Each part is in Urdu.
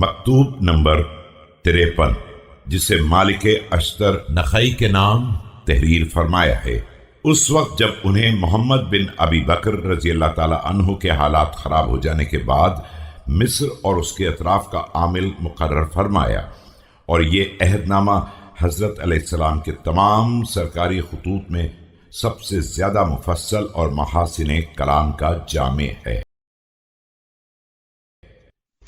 مکتوب نمبر 53 جسے مالک اشتر نخعی کے نام تحریر فرمایا ہے۔ اس وقت جب انہیں محمد بن ابی بکر رضی اللہ تعالی عنہ کے حالات خراب ہو جانے کے بعد مصر اور اس کے اطراف کا عامل مقرر فرمایا، اور یہ عہد نامہ حضرت علیہ السلام کے تمام سرکاری خطوط میں سب سے زیادہ مفصل اور محاسن کلام کا جامع ہے۔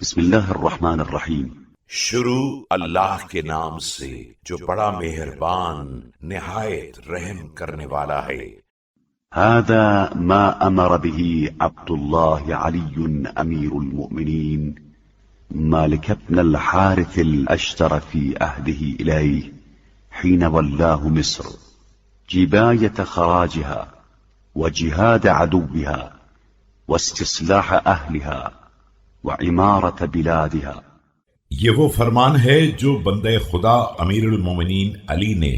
بسم اللہ الرحمن الرحیم۔ شروع اللہ کے نام سے جو بڑا مہربان نہایت رحم کرنے والا ہے۔ هذا ما امر به عبد الله علي امير المؤمنين مالك بن الحارث الاشتر في عهده اليه حين ولاه مصر جباية خراجها وجهاد عدوها واستصلاح اهلها وعمارة بلادها۔ یہ وہ فرمان ہے جو بندے خدا امیر المومنین علی نے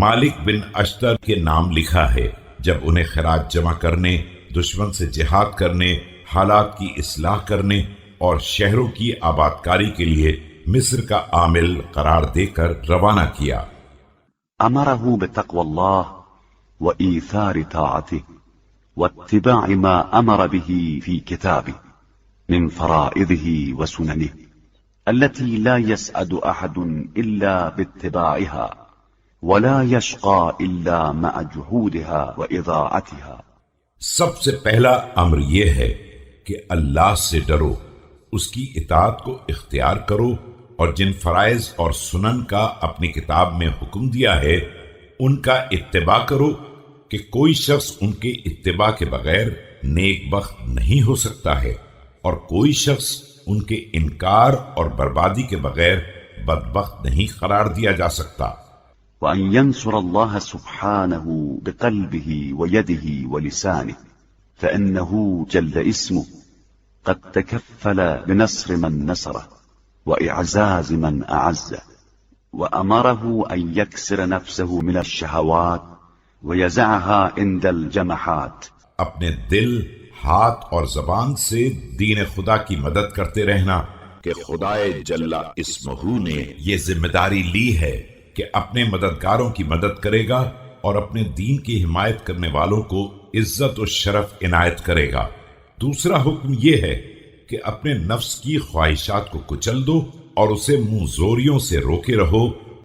مالک بن اشتر کے نام لکھا ہے جب انہیں خراج جمع کرنے، دشمن سے جہاد کرنے، حالات کی اصلاح کرنے اور شہروں کی آبادکاری کے لیے مصر کا عامل قرار دے کر روانہ کیا۔ امره بتقوى الله وإيثار طاعته واتباع ما امر به في كتابه من فرائضه وسننه التي لا يسعد احد الا باتباعها ولا يشقى الا مع جهودها واضاعتها۔ سب سے پہلا امر یہ ہے کہ اللہ سے ڈرو، اس کی اطاعت کو اختیار کرو، اور جن فرائض اور سنن کا اپنی کتاب میں حکم دیا ہے ان کا اتباع کرو کہ کوئی شخص ان کے اتباع کے بغیر نیک بخت نہیں ہو سکتا ہے، اور کوئی شخص ان کے انکار اور بربادی کے بغیر بدبخت نہیں قرار دیا جا سکتا۔ وأن ينصر الله سبحانه بقلبه ويده ولسانه فإنه جل اسمه قد تكفل بنصر من نصره وإعزاز من أعزه، وأمره أن يكسر نفسه من الشهوات ويزعها عند الجمحات۔ اپنے دل، ہاتھ اور زبان سے دین خدا کی مدد کرتے رہنا کہ خدائے جل اسمہ نے یہ ذمہ داری لی ہے کہ اپنے مددگاروں کی مدد کرے گا اور اپنے دین کی حمایت کرنے والوں کو عزت و شرف عنایت کرے گا۔ دوسرا حکم یہ ہے کہ اپنے نفس کی خواہشات کو کچل دو اور اسے منہ زوریوں سے روکے رہو